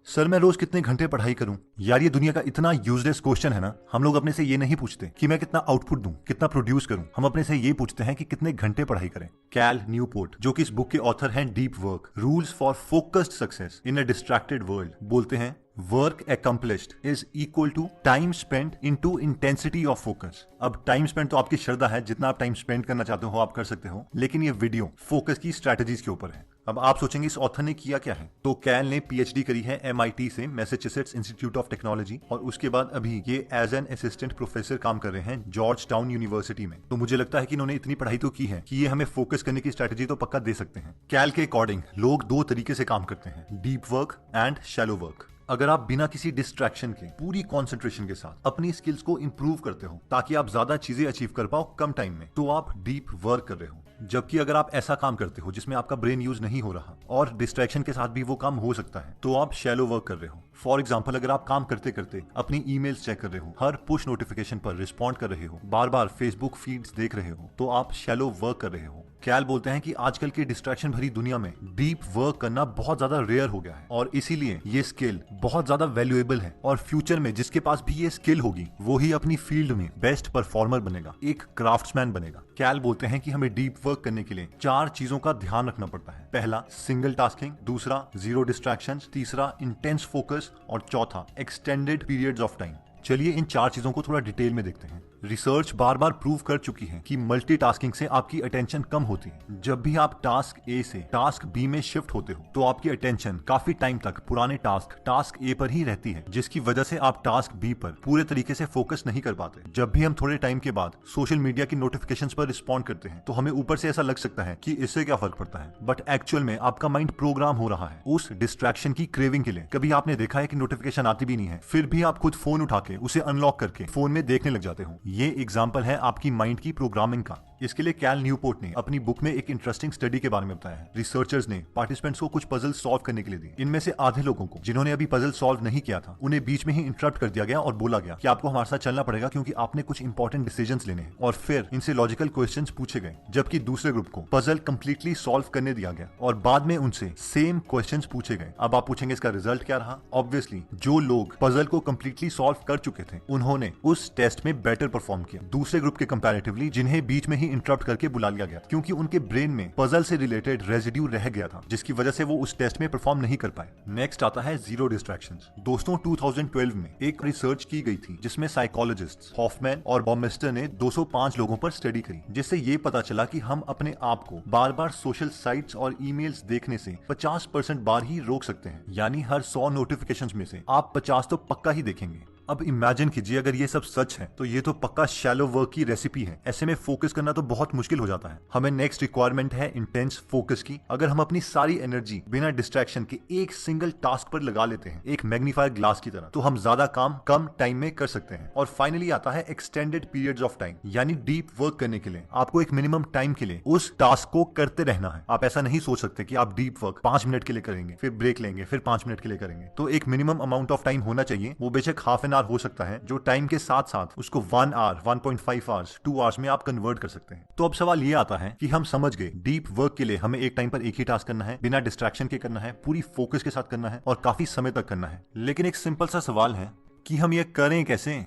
Sir मैं रोज कितने घंटे पढ़ाई करूं? यार ये दुनिया का इतना यूजलेस क्वेश्चन है ना। हम लोग अपने से ये नहीं पूछते कि मैं कितना आउटपुट दूं, कितना प्रोड्यूस करूं। हम अपने से ये पूछते हैं कि कितने घंटे पढ़ाई करें। कैल न्यूपोर्ट, जो कि इस बुक के ऑथर हैं deep work, rules for focused success in a distracted world, बोलते हैं work accomplished is equal to time spent into intensity of focus. अब टाइम स्पेंड तो आपकी श्रद्धा है, जितना आप टाइम स्पेंड करना चाहते हो आप कर सकते हो, लेकिन ये वीडियो फोकस की स्ट्रेटजीज के ऊपर है। अब आप सोचेंगे इस ऑथर ने किया क्या है। तो कैल ने पीएचडी करी है MIT से, मैसेच्यूसेट्स इंस्टीट्यूट ऑफ टेक्नोलॉजी, और उसके बाद अभी ये एज एन असिस्टेंट प्रोफेसर काम कर रहे हैं जॉर्ज टाउन यूनिवर्सिटी में। तो मुझे लगता है कि इन्होंने इतनी पढ़ाई तो की है कि ये हमें फोकस करने की स्ट्रेटजी तो पक्का दे सकते हैं। कैल के अकॉर्डिंग लोग दो तरीके से काम करते हैं, deep work and shallow work. अगर आप बिना किसी डिस्ट्रैक्शन के पूरी कंसंट्रेशन के साथ अपनी स्किल्स को इंप्रूव करते हो ताकि आप ज्यादा चीजें अचीव कर पाओ कम टाइम में, तो आप डीप वर्क कर रहे हो। जबकि अगर आप ऐसा काम करते हो जिसमें आपका ब्रेन यूज नहीं हो रहा और डिस्ट्रैक्शन के साथ भी वो काम हो सकता है, तो आप शैलो वर्क कर रहे हो। फॉर एग्जाम्पल, अगर आप काम करते करते अपनी ईमेल्स चेक कर रहे हो, हर पुश नोटिफिकेशन पर रिस्पॉन्ड कर रहे हो, बार बार फेसबुक फीड्स देख रहे हो, तो आप शैलो वर्क कर रहे हो। कैल बोलते हैं कि आजकल की डिस्ट्रैक्शन भरी दुनिया में डीप वर्क करना बहुत ज्यादा रेयर हो गया है, और इसीलिए ये स्किल बहुत ज्यादा वैल्यूएबल है। और फ्यूचर में जिसके पास भी ये स्किल होगी वो ही अपनी फील्ड में बेस्ट परफॉर्मर बनेगा, एक क्राफ्ट्समैन बनेगा। कैल बोलते हैं कि हमें डीप वर्क करने के लिए 4 चीजों का ध्यान रखना पड़ता है। पहला, सिंगल टास्किंग, दूसरा, जीरो डिस्ट्रैक्शंस, तीसरा, इंटेंस फोकस, और चौथा, एक्सटेंडेड पीरियड्स ऑफ टाइम। चलिए इन 4 चीजों को थोड़ा डिटेल में देखते हैं। रिसर्च बार बार प्रूव कर चुकी है कि मल्टीटास्किंग से आपकी अटेंशन कम होती है। जब भी आप टास्क ए से टास्क बी में शिफ्ट होते हो तो आपकी अटेंशन काफी टाइम तक पुराने टास्क ए पर ही रहती है, जिसकी वजह से आप टास्क बी पर पूरे तरीके से फोकस नहीं कर पाते। जब भी हम थोड़े टाइम के बाद सोशल मीडिया की नोटिफिकेशंस पर रिस्पॉन्ड करते हैं तो हमें ऊपर से ऐसा लग सकता है कि इससे क्या फर्क पड़ता है, बट एक्चुअल में आपका माइंड प्रोग्राम हो रहा है उस डिस्ट्रैक्शन की क्रेविंग के लिए। कभी आपने देखा है कि नोटिफिकेशन आती भी नहीं है, फिर भी आप खुद फोन उठा के उसे अनलॉक करके फोन में देखने लग जाते हो। ये एग्जाम्पल है आपकी माइंड की प्रोग्रामिंग का। इसके लिए कैल न्यूपोर्ट ने अपनी बुक में एक इंटरेस्टिंग स्टडी के बारे में बताया है। रिसर्चर्स ने पार्टिसिपेंट्स को कुछ पजल सॉल्व करने के लिए दिए। इनमें से आधे लोगों को, जिन्होंने अभी पजल सॉल्व नहीं किया था, उन्हें बीच में ही इंटरप्ट कर दिया गया और बोला गया कि आपको हमारे साथ चलना पड़ेगा क्योंकि आपने कुछ इंपॉर्टेंट डिसीजंस लेने हैं। और फिर इनसे लॉजिकल क्वेश्चंस पूछे गए। जबकि दूसरे ग्रुप को पजल कंप्लीटली सॉल्व करने दिया गया और बाद में उनसे सेम क्वेश्चंस पूछे गए। अब आप पूछेंगे इसका रिजल्ट क्या रहा। ऑब्वियसली जो लोग पजल को कंप्लीटली सॉल्व कर चुके थे उन्होंने उस टेस्ट में बेटर परफॉर्म किया दूसरे ग्रुप के कंपैरेटिवली, जिन्हें बीच में ही इंटरप्ट करके बुला लिया गया, क्योंकि उनके ब्रेन में पजल से रिलेटेड रेजिड्यू रह गया था, जिसकी वजह से वो उस टेस्ट में परफॉर्म नहीं कर पाए। नेक्स्ट आता है जीरो डिस्ट्रैक्शंस। दोस्तों 2012 में एक रिसर्च की गई थी जिसमें साइकोलॉजिस्ट हॉफमैन और बॉमिस्टर ने 205 लोगों पर स्टडी करी, जिससे ये पता चला कि हम अपने आप को बार बार सोशल साइट्स और ईमेल्स देखने से 50% बार ही रोक सकते हैं। यानी हर 100 नोटिफिकेशंस में से आप 50 तो पक्का ही देखेंगे। अब इमेजिन कीजिए अगर ये सब सच है तो ये तो पक्का शैलो वर्क की रेसिपी है। ऐसे में फोकस करना तो बहुत मुश्किल हो जाता है। हमें नेक्स्ट रिक्वायरमेंट है इंटेंस फोकस की। अगर हम अपनी सारी एनर्जी बिना डिस्ट्रैक्शन के एक सिंगल टास्क पर लगा लेते हैं, एक मैग्नीफायर ग्लास की तरह, तो हम ज्यादा काम कम टाइम में कर सकते हैं। और फाइनली आता है एक्सटेंडेड पीरियड्स ऑफ टाइम, यानी डीप वर्क करने के लिए आपको एक मिनिमम टाइम के लिए उस टास्क को करते रहना है। आप ऐसा नहीं सोच सकते कि आप डीप वर्क 5 मिनट के लिए करेंगे, फिर ब्रेक लेंगे, फिर 5 मिनट के लिए करेंगे। तो एक मिनिमम अमाउंट ऑफ टाइम होना चाहिए। वो बेशक हाफ एन आवर हो सकता है, जो टाइम के साथ साथ उसको 1 आवर, 1.5 आवर्स, 2 आवर्स में आप कन्वर्ट कर सकते हैं। तो अब सवाल ये आता है कि हम समझ गए डीप वर्क के लिए हमें एक टाइम पर एक ही टास्क करना है, बिना डिस्ट्रैक्शन के करना है, पूरी फोकस के साथ करना है और काफी समय तक करना है। लेकिन एक सिंपल सा सवाल है कि हम ये करें कैसे।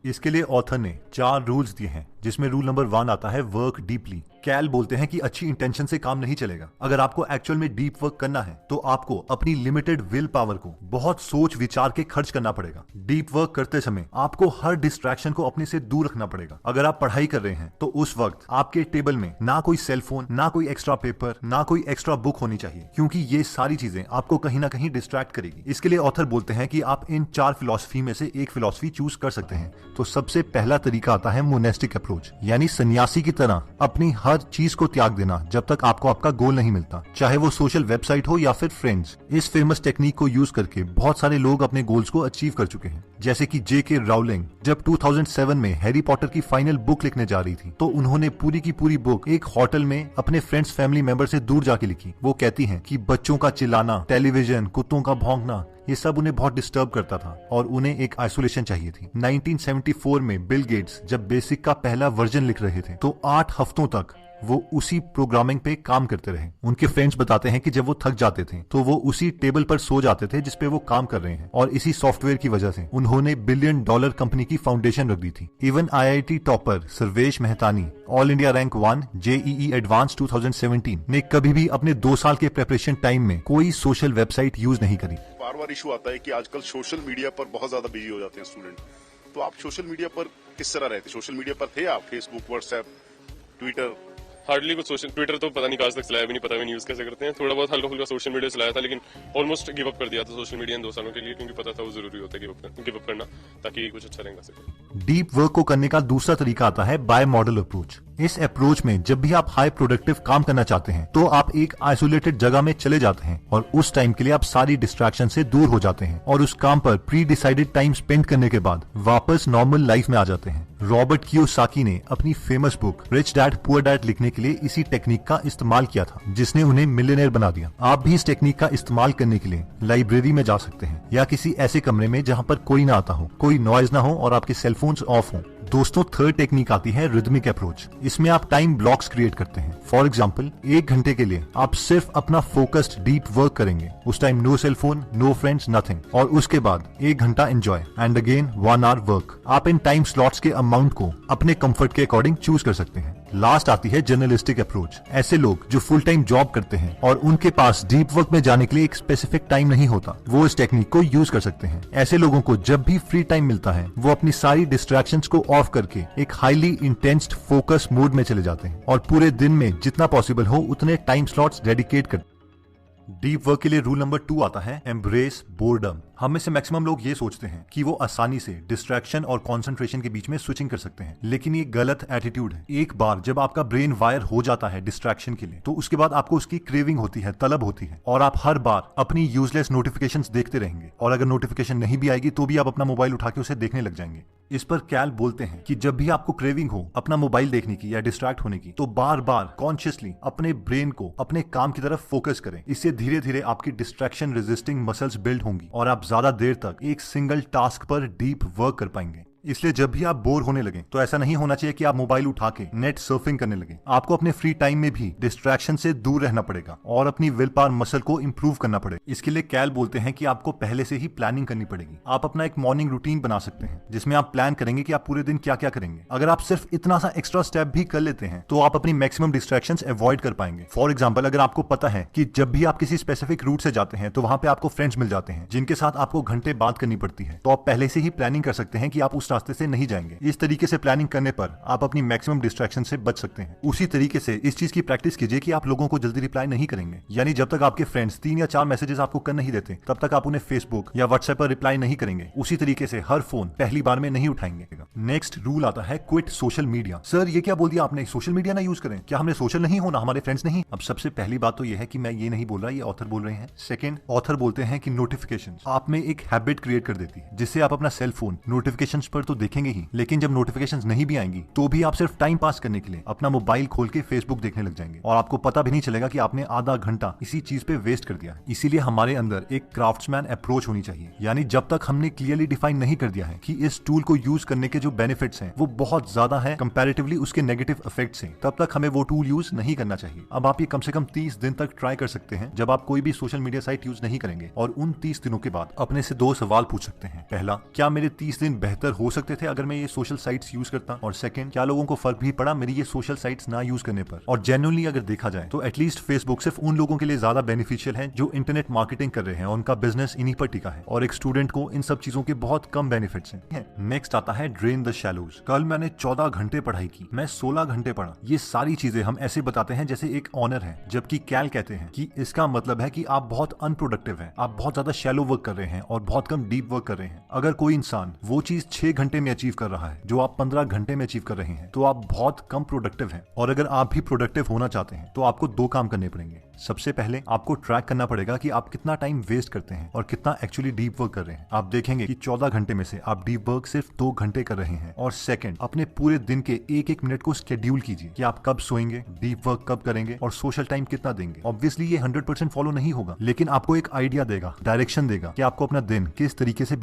इसके लिए ऑथर ने 4 रूल्स दिए हैं, जिसमें रूल नंबर 1 आता है वर्क डीपली। कैल बोलते हैं कि अच्छी इंटेंशन से काम नहीं चलेगा। अगर आपको एक्चुअल में डीप वर्क करना है तो आपको अपनी लिमिटेड विल पावर को बहुत सोच विचार के खर्च करना पड़ेगा। डीप वर्क करते समय आपको हर डिस्ट्रैक्शन को अपने से दूर रखना पड़ेगा। अगर आप पढ़ाई कर रहे हैं तो उस वक्त आपके टेबल में ना कोई सेलफोन, ना कोई एक्स्ट्रा पेपर, ना कोई एक्स्ट्रा बुक होनी चाहिए, क्योंकि ये सारी चीजें आपको कहीं ना कहीं डिस्ट्रैक्ट करेगी। इसके लिए ऑथर बोलते हैं कि आप इन 4 फिलॉसफी में से एक फिलॉसफी चूज कर सकते हैं। तो सबसे पहला तरीका आता है मोनेस्टिक अप्रोच, यानी सन्यासी की तरह अपनी हर चीज को त्याग देना जब तक आपको आपका गोल नहीं मिलता, चाहे वो सोशल वेबसाइट हो या फिर फ्रेंड्स। इस फेमस टेक्निक को यूज करके बहुत सारे लोग अपने गोल्स को अचीव कर चुके हैं, जैसे कि J.K. राउलिंग जब 2007 में हैरी पॉटर की फाइनल बुक लिखने जा रही थी तो उन्होंने पूरी की पूरी बुक एक होटल में अपने फ्रेंड्स फैमिली मेंबर से दूर जाके लिखी। वो कहती हैं कि बच्चों का चिल्लाना, टेलीविजन, कुत्तों का भौंकना, ये सब उन्हें बहुत डिस्टर्ब करता था और उन्हें एक आइसोलेशन चाहिए थी। 1974 में बिल गेट्स जब बेसिक का पहला वर्जन लिख रहे थे तो 8 हफ्तों तक वो उसी प्रोग्रामिंग पे काम करते रहे। उनके फ्रेंड्स बताते हैं कि जब वो थक जाते थे तो वो उसी टेबल पर सो जाते थे जिसपे वो काम कर रहे हैं, और इसी सॉफ्टवेयर की वजह से उन्होंने $1 बिलियन कंपनी की फाउंडेशन रख दी थी। Even IIT topper Sarvesh Mehtani, all India rank 1 JEE advance 2017 ने कभी भी अपने 2 साल के प्रेपरेशन टाइम में कोई सोशल वेबसाइट यूज नहीं करी। बार बार इशू आता है कि आजकल सोशल मीडिया पर बहुत ज्यादा बिजी हो जाते हैं स्टूडेंट, तो आप सोशल मीडिया पर किस तरह रहते? सोशल मीडिया पर थे आप? Facebook, WhatsApp, Twitter? हार्डली कुछ सोशल, ट्विटर तो पता नहीं आज तक चलाया भी नहीं, पता भी नहीं यूज कैसे करते हैं। थोड़ा बहुत हल्का फुल्का सोशल मीडिया चलाया था, लेकिन ऑलमोस्ट गिव अप कर दिया था सोशल मीडिया इन 2 सालों के लिए, क्योंकि पता था वो जरूरी होता है गिव अप करना, ताकि कुछ अच्छा रहेगा सके। डीप वर्क को करने का दूसरा तरीका आता है बाय मॉडल अप्रोच। इस अप्रोच में जब भी आप हाई प्रोडक्टिव काम करना चाहते हैं तो आप एक आइसोलेटेड जगह में चले जाते हैं और उस टाइम के लिए आप सारी डिस्ट्रैक्शन से दूर हो जाते हैं और उस काम पर प्री डिसाइडेड टाइम स्पेंड करने के बाद वापस नॉर्मल लाइफ में आ जाते हैं। रॉबर्ट कियोसाकी ने अपनी famous book rich dad poor dad लिखने के लिए इसी टेक्निक का इस्तेमाल किया था, जिसने उन्हें मिलियनेयर बना दिया। आप भी इस टेक्निक का इस्तेमाल करने के लिए लाइब्रेरी में जा सकते हैं या किसी ऐसे कमरे में जहाँ पर कोई ना आता हो, कोई नॉइज ना हो और आपके सेलफोन्स ऑफ हो। दोस्तों, थर्ड टेक्निक आती है रिदमिक अप्रोच। इसमें आप टाइम ब्लॉक्स क्रिएट करते हैं। फॉर एग्जांपल, 1 घंटे के लिए आप सिर्फ अपना फोकस्ड डीप वर्क करेंगे। उस time no cellphone, no friends, nothing, और उसके बाद 1 घंटा enjoy and again 1 hour work. आप इन टाइम स्लॉट्स के अमाउंट को अपने कंफर्ट के अकॉर्डिंग चूज कर सकते हैं। लास्ट आती है जर्नलिस्टिक अप्रोच। ऐसे लोग जो फुल टाइम जॉब करते हैं और उनके पास डीप वर्क में जाने के लिए एक स्पेसिफिक टाइम नहीं होता, वो इस टेक्निक को यूज कर सकते हैं। ऐसे लोगों को जब भी फ्री टाइम मिलता है वो अपनी सारी डिस्ट्रैक्शंस को ऑफ करके एक हाईली इंटेंस्ड फोकस मोड में चले जाते हैं और पूरे दिन में जितना पॉसिबल हो उतने टाइम स्लॉट्स डेडिकेट करते हैं। डीप वर्क के लिए रूल नंबर 2 आता है एम्ब्रेस बोर्डम। हम में से मैक्सिमम लोग ये सोचते हैं कि वो आसानी से डिस्ट्रैक्शन और कंसंट्रेशन के बीच में स्विचिंग कर सकते हैं, लेकिन ये गलत एटीट्यूड है। एक बार जब आपका ब्रेन वायर हो जाता है डिस्ट्रैक्शन के लिए, तो उसके बाद आपको उसकी क्रेविंग होती है, तलब होती है, और आप हर बार अपनी यूजलेस नोटिफिकेशंस देखते रहेंगे, और अगर नोटिफिकेशन नहीं भी आएगी तो भी आप अपना मोबाइल उठा के उसे देखने लग जाएंगे। इस पर कैल बोलते हैं कि जब भी आपको क्रेविंग हो अपना मोबाइल देखने की या डिस्ट्रैक्ट होने की, तो बार बार कॉन्शियसली अपने ब्रेन को अपने काम की तरफ फोकस करें। इससे धीरे धीरे आपकी डिस्ट्रैक्शन रेजिस्टिंग मसल्स बिल्ड होंगी और आप ज्यादा देर तक एक सिंगल टास्क पर डीप वर्क कर पाएंगे। इसलिए जब भी आप बोर होने लगे तो ऐसा नहीं होना चाहिए कि आप मोबाइल उठा के नेट सर्फिंग करने लगे। आपको अपने फ्री टाइम में भी डिस्ट्रैक्शन से दूर रहना पड़ेगा और अपनी विल पावर मसल को इंप्रूव करना पड़ेगा। इसके लिए कैल बोलते हैं कि आपको पहले से ही प्लानिंग करनी पड़ेगी। आप अपना एक मॉर्निंग रूटीन बना सकते हैं जिसमें आप प्लान करेंगे कि आप पूरे दिन क्या क्या करेंगे। अगर आप सिर्फ इतना सा एक्स्ट्रा स्टेप भी कर लेते हैं तो आप अपनी मैक्सिमम डिस्ट्रैक्शंस अवॉइड कर पाएंगे। फॉर एग्जाम्पल, अगर आपको पता है कि जब भी आप किसी स्पेसिफिक रूट से जाते हैं तो वहां पे आपको फ्रेंड्स मिल जाते हैं जिनके साथ आपको घंटे बात करनी पड़ती है, तो आप पहले से ही प्लानिंग कर सकते हैं कि आप उस रास्ते से नहीं जाएंगे। इस तरीके से प्लानिंग करने पर आप अपनी मैक्सिमम डिस्ट्रैक्शन से बच सकते हैं। उसी तरीके से इस चीज की प्रैक्टिस कीजिए कि आप लोगों को जल्दी रिप्लाई नहीं करेंगे, यानी जब तक आपके फ्रेंड्स 3 या 4 मैसेजेस आपको कर नहीं देते तब तक आप उन्हें फेसबुक या व्हाट्सएप पर रिप्लाई नहीं करेंगे। उसी तरीके से हर फोन पहली बार में नहीं उठाएंगे। नेक्स्ट रूल आता है क्विट सोशल मीडिया। सर, ये क्या बोल दिया आपने, सोशल मीडिया ना यूज करें? क्या हमने सोशल नहीं होना, हमारे फ्रेंड्स नहीं? अब सबसे पहली बात तो यह है कि मैं ये नहीं बोल रहा, ये ऑथर बोल रहे हैं। सेकंड, ऑथर बोलते हैं कि नोटिफिकेशंस आप में एक हैबिट क्रिएट कर देती है जिससे आप अपना सेल फोन नोटिफिकेशंस पर तो देखेंगे ही, लेकिन जब नोटिफिकेशंस नहीं भी आएंगी तो भी आप सिर्फ टाइम पास करने के लिए अपना मोबाइल खोल के फेसबुक देखने लग जाएंगे और आपको पता भी नहीं चलेगा कि आपने आधा घंटा इसी चीज पे वेस्ट कर दिया। इसीलिए हमारे अंदर एक क्राफ्ट्समैन अप्रोच होनी चाहिए, यानी जब तक हमने क्लियरली डिफाइन नहीं कर दिया है कि इस टूल को यूज करने के जो बेनिफिट्स हैं वो बहुत ज्यादा है कंपैरेटिवली उसके नेगेटिव इफेक्ट्स हैं, तब तक हमें वो टूल यूज नहीं करना चाहिए। अब आप ये कम से कम 30 दिन तक ट्राई कर सकते हैं जब आप कोई भी सोशल मीडिया साइट यूज नहीं करेंगे, और उन 30 दिनों के बाद अपने से 2 सवाल पूछ सकते हैं। पहला, क्या मेरे 30 दिन बेहतर हो सकते थे अगर मैं ये सोशल साइट्स यूज करता? और सेकंड, क्या लोगों को फर्क भी पड़ा मेरी ये सोशल साइट्स ना यूज करने पर? और जेन्युइनली अगर देखा जाए तो एटलीस्ट फेसबुक सिर्फ उन लोगों के लिए ज्यादा बेनिफिशियल है जो इंटरनेट मार्केटिंग कर रहे हैं और उनका बिजनेस इन्हीं पर टिका है, और एक स्टूडेंट को इन सब चीजों के बहुत कम बेनिफिट्स हैं। नेक्स्ट आता है ड्रेन द शैलोज। कल मैंने 14 घंटे पढ़ाई की, मैं 16 घंटे पढ़ा। ये सारी चीजें हम ऐसे बताते हैं जैसे एक ऑनर है, जबकि कैल कहते हैं कि इसका मतलब है कि आप बहुत अनप्रोडक्टिव हैं, आप बहुत ज्यादा शैलो वर्क कर रहे हैं और बहुत कम डीप वर्क कर रहे हैं। अगर कोई इंसान वो चीज 6 घंटे में अचीव कर रहा है जो आप 15 घंटे में अचीव कर रहे हैं, तो आप बहुत कम प्रोडक्टिव हैं। और अगर आप भी प्रोडक्टिव होना चाहते हैं तो आपको 2 काम करने पड़ेंगे। सबसे पहले आपको ट्रैक करना पड़ेगा कि आप कितना टाइम वेस्ट करते हैं और कितना एक्चुअली डीप वर्क कर रहे हैं। आप देखेंगे कि 14 घंटे में से आप डीप वर्क सिर्फ 2 घंटे कर रहे हैं। और सेकंड, अपने पूरे दिन के एक एक मिनट को शेड्यूल कीजिए कि आप कब सोएंगे, डीप वर्क कब करेंगे और सोशल टाइम कितना देंगे। ऑब्वियसली ये 100% फॉलो नहीं होगा, लेकिन आपको एक आइडिया देगा, डायरेक्शन देगा कि आपको अपना दिन किस तरीके से